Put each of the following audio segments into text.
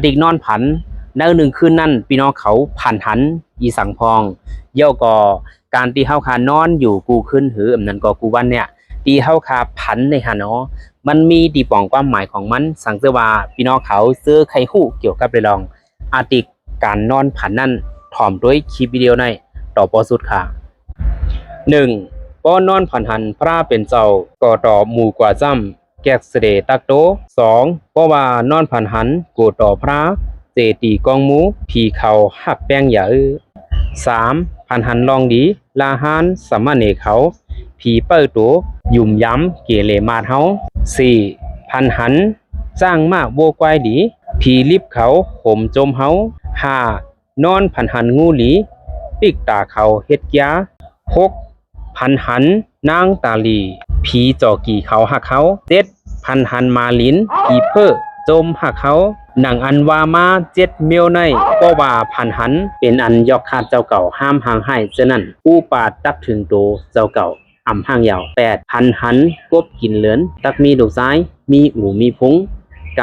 ดิกนอนผันเนื้อหนึ่งคืนนั่นพี่น้องเขาผ่านหันอีสังพองเย่าก็การตีเฮาคานอนอยู่กูขึ้นหืออำนั้นก็กูวันเนี่ยตีเฮาคาผันในหาเนาะมันมีตีป่องความหมายของมันสังเกตว่าพี่น้องเขาซื้อไข่หู้เกี่ยวกับเรื่องอาติกการนอนผันนั่นถ่อมด้วยคลิปวิดีโอในต่อปอสุดค่ะ1ป้อนอนผันหันพระเป็นเจ้าก่อต่อหมู่กว่าจ้ำแกกเสดตักโต2เพราะว่านอนผันหันกูต่อพระเจตีกองหมูผีเขาหักแป้งหยา3ผันหันลองดีลาหานสมเนเขาผีเปิดตัวยุ่มย้ำเกเรมาเฮา4ผันหันจ้างมากโบกวายดีผีลิบเขาห่มจมเฮา5นอนผันหันงูหลีปิกตาเขาเฮ็ดยา6ผันหันนางตาลีผีจอกี่เขาหักเขา7ผันหันมาลินผีเพ้อจมหักเขาหนังอันว่ามา7เมียวในก็ว่าผันหันเป็นอันยอกขาดเจ้าเก่าห้ามห่างให้ฉะนั้นผู้ปาดตักถึงโตเจ้าเก่าอ่ำห่างยาว8ผันหันกบกินเหลือนตักมีดอกซ้ายมีอูมีพุง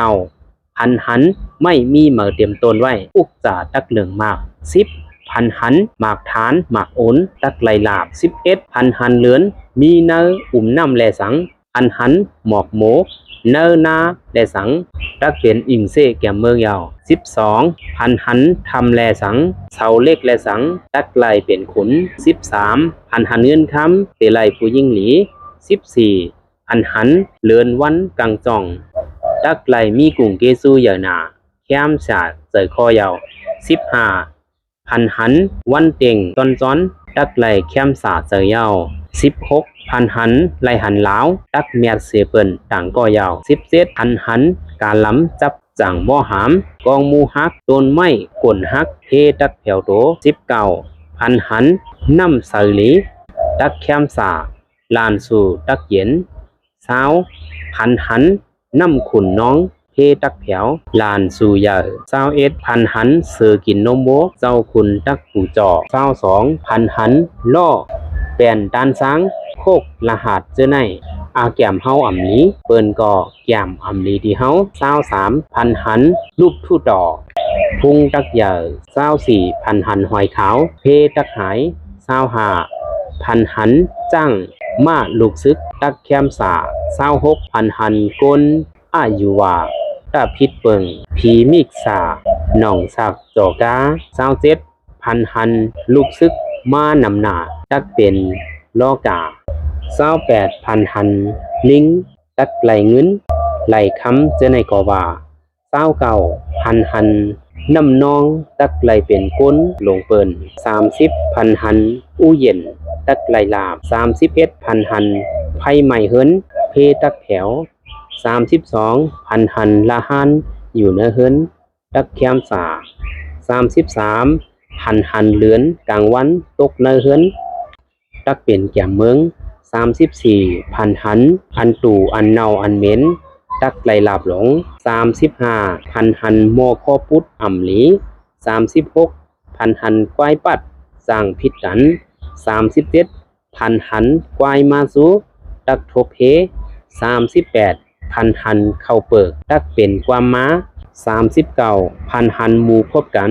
9ผันหันไม่มีเหมือเต็มตนไว้อุกจ่าตักเหลืองมาก10ผันหันหมากฐานหมากโอนตักไหลลาบ11ผันหันเหลือนมีเนื้ออุ่มน้ำแลสังผันหันหมอกโหมเนื้อนาแลสังตักเป็นอิงเซแก่เมืองยาว12ผันหันทำแลสังเสาเล็กแลสังตักไหลเป็นขุน13ผันหันเงื่อนคำเตไลผู้ยิ่งหลี14ผันหันเลือนวันกังจองตักไหลมีกุ่งเกซูใหญ่หนาแค้มฉาดเจอคอยาว15ผันหันวันเต่งตอนซ้อนตักไหลแค้มสาเจอยาว16ผันหันไหลหันลาวตักเมียดเสียเปิ่นต่างก็ยาว17ผันหันการล้ำจับจังบ่หามกองมูฮักต้นไม้กลฮักเทตักแผ่วโต19ผันหันน้ำใสหลีตักแค้มสาลานสู่ตักเย็น20ผันหันน้ำขุนน้องเทตักแผวลานสู่ยา21ผันหันเสือกินนมโมเจ้าคุณตักปูจอ22ผันหันล่อแป่นตานช้างโคกรหัสเจ้าในอาแก้มเฮาอ่ำลีเปิ้นก็แก้มอ่ำลีที่เฮา23ผันหันรูปทู่ต่อพุงตักใหญ่24ผันหันหอยขาวเพตักหาย25ผันหันจ้างมาลูกซึกตักแคมสา26ผันหันก้นอายุวาตาพิษเปิงผีมิกษาหนองสักจอกา27ผันหันลูกซึกมานำหนาตักเป็นลอกา28ผันหันลิงตักไหลเงินไหลคำเจอในกอว่า29ผันหันน้ำนองตักไหลเป็นก้นหลงเปิ่น30ผันหันอู้เย็นตักไหลลาบ31ผันหันไผ่ใหม่เฮินเพตักแถว32ผันหันละหันอยู่เนื้อเฮินตักแคมสา33ผันหันเลือนกลางวันตกเนื้อเฮินตักเป็นแก่เมือง34ผันหันอันตู่อันเนาอันเหม็นตักไหลลาบหลง35ผันหันโมคอปุดอ่ำหลี36ผันหันควายปัดสร้างพิษกัน37ผันหันควายมาสูตักทบเฮ38ผันหันเข้าเปิกตักเป็นความม้า39ผันหันหมู่คบกัน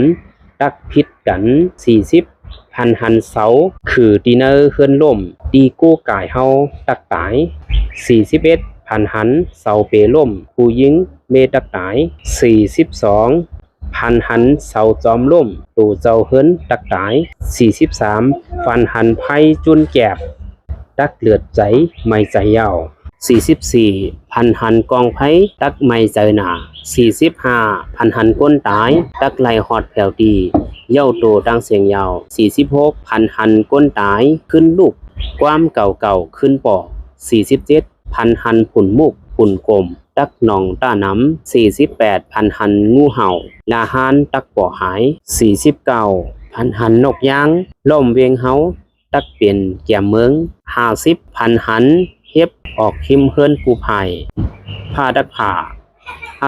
ตักพิษกัน40ผันหันเสาคือตีเนอร์เฮือนล่มตีโก้กายเฮาตักตาย41ผันหันเสาเปล่มผู้ยิงเมตักตาย42ผันหันเสาจอมล่มตูเจ้าเฮิรนตักตาย43ฟันหันไพ่จุนแกบตักเลือดใจไม่ใจยาว44ผันหันกองไพ่ตักไม่ใจหนา45ผันหันก้นตายตักไหลหอดแผ่วดีเย้าโตดังเสียงยาว46ผันหันก้นตายขึ้นลูกความเก่าขึ้นปอก47ผันหันผุ่นมุกผุ่นกลมตักหนองต้าน้ำ48ผันหันงูเห่าลาหานตักป่อหาย49ผันหันนกยางล่มเวียงเฮาตักเปลี่ยนแก่เมือง50ผันหันเฮ็บออกหิมเฮิรนกูภัยผ้าตักผ้า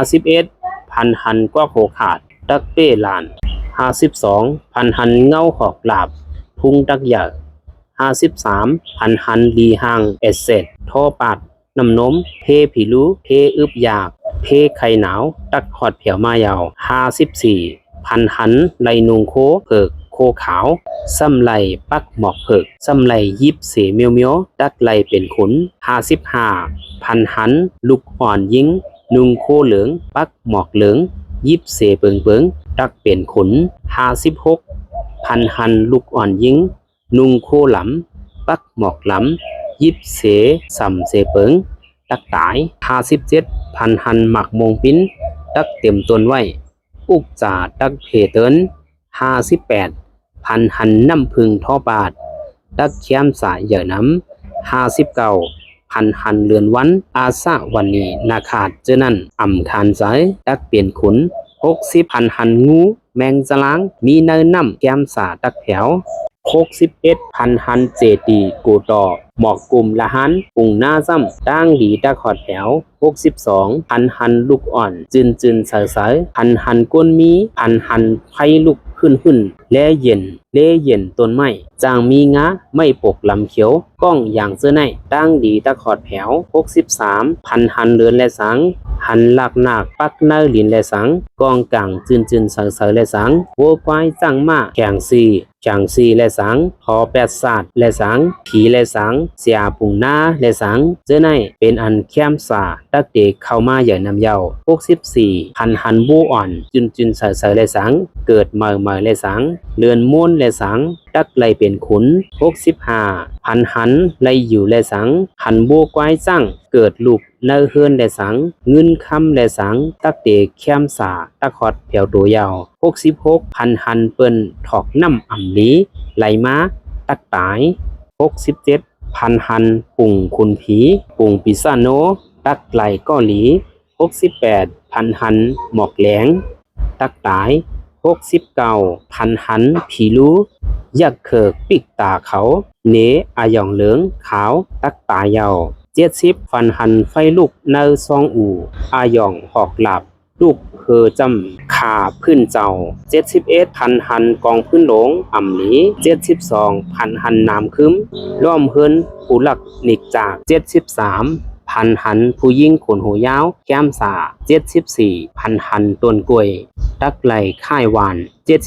51ผันหันกว่าโคขาดตักเป้ลาน52ผันหันเงาหอกหลาบพุงตักใหญ่53ผันหันลีหางเอเซตท่อปัดน้ำนมเทผีรู้เทอึบยาก เพไข่หนาวตักหอดเผียวมายาว54พันหันไหลนุงโคเผิกโคขาวซ้ำไหลปักหมอกเผิกซ้ำไหลยิบเสเมียวเมียวตักไหลเป็นขุน55พันหันลูกอ่อนยิงนุงโคเหลืองปักหมอกเหลืองยิบเสเปิงเปิงตักเป็นขุน56พันหันลูกอ่อนยิงนุงโคหลำปักหมอกหลำยิบเสสำเสเปิงตักตาย57พันหันหมักมงปิ้นตักเต็มต้นไว้อุกจ่าตักเพเติน58พันหันน้ำพึงท่อบาทตักเขียมสายเหยื่อน้ำ59พันหันเลือนวันอาซาวันนี้นาขาดเจนั่นอ่ำคานใจตักเปลี่ยนขุน60พันหันงูแมงสลางมีเนินน้ำแก้มสาตักแถว61พันหันเจตีกูต่อหมอกกลุ่มละหันปุ่งหน้าซ้ำตั้งดีตักขอดแถว62พันหันลูกอ่อนจืนเสยพันหันก้นมีพันหันไผ่ลูกขึ้นแลเย็นต้นไม้จางมีงาไม่ปกลำเขียวก้องอย่างเสื้อในตั้งดีตะขอดแถว63พันหันเลือนและสังหันหลักหนักปักเนอลินและสังกองกลางจืนเสยและสังโวควายจังมาแข่งซีและสังพอแปดศาสตร์และสังผีและสังเสียปุ่งหน้าและสังเสื้อในเป็นอันแคมสาตักเด็กเข้ามาอย่างนำเยา64พันหันบูอ่อนจืนเสยและสังเกิดเมื่อและสังเลือนม้วนและสังตักไหลเป็นขุน65พันหันไหลอยู่และสังหันบัวควายจังเกิดลูกเนื้อเฮือนและสังเงินคำและสังตักเตะแคมสาตักขอดแถวตัวยาว66พันหันเปิ้นถอกน้ำอ่ำลีไหลมาตักตาย67พันหันปุ่งคุณผีปุ่งปิซาโนตักไหลก้อหลี68พันหันหมอกแหลงตักตาย69พันหันผีรู้ยักเขิกปิกตาเขาเนอายองเหลืองขาวตักตายาว70ฟันหันไฟลูกเนอซองอูอายองหอกหลับลูกเพอจำขาพื้นเจ้า71พันหันกองพื้นหลงอ่ำหลี72พันหันน้ำคึ้มล้อมเฮินผู้หลักนิกจาก73พันหันผู้ยิ่งขนหูยาวแก้มสา74พันหันต้นกล้วยตักไหลค่ายหวาน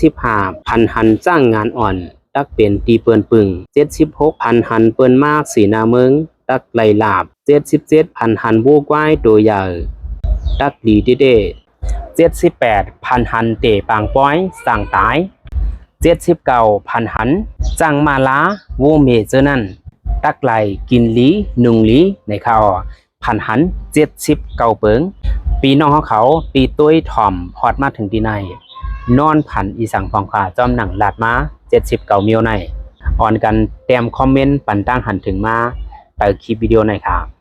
75พันหันจ้างงานอ่อนตักเป็นตีเปินปึง76พันหันเปิ้นมากสีนาเมืองตักไหลลาบ77พันหันบูกว้ายโดยใหญ่ตักดีเด้78พันหันเตะปางป้อยสั่งตาย79พันหันจังมาลาวูเมเจอนั่นตักไหลกินลีนุงลีในข่าวพันหัน79เปิงปีน้องเขาปีตุ้ยถ่อมฮอดมาถึงที่ในนอนผันอีสังฟองขาจอมหนังลาดมา79เมียวในอ่อนกันเตรียมคอมเมนต์ปันตั้งหันถึงมาแต่คลิปวิดีโอในค่ะ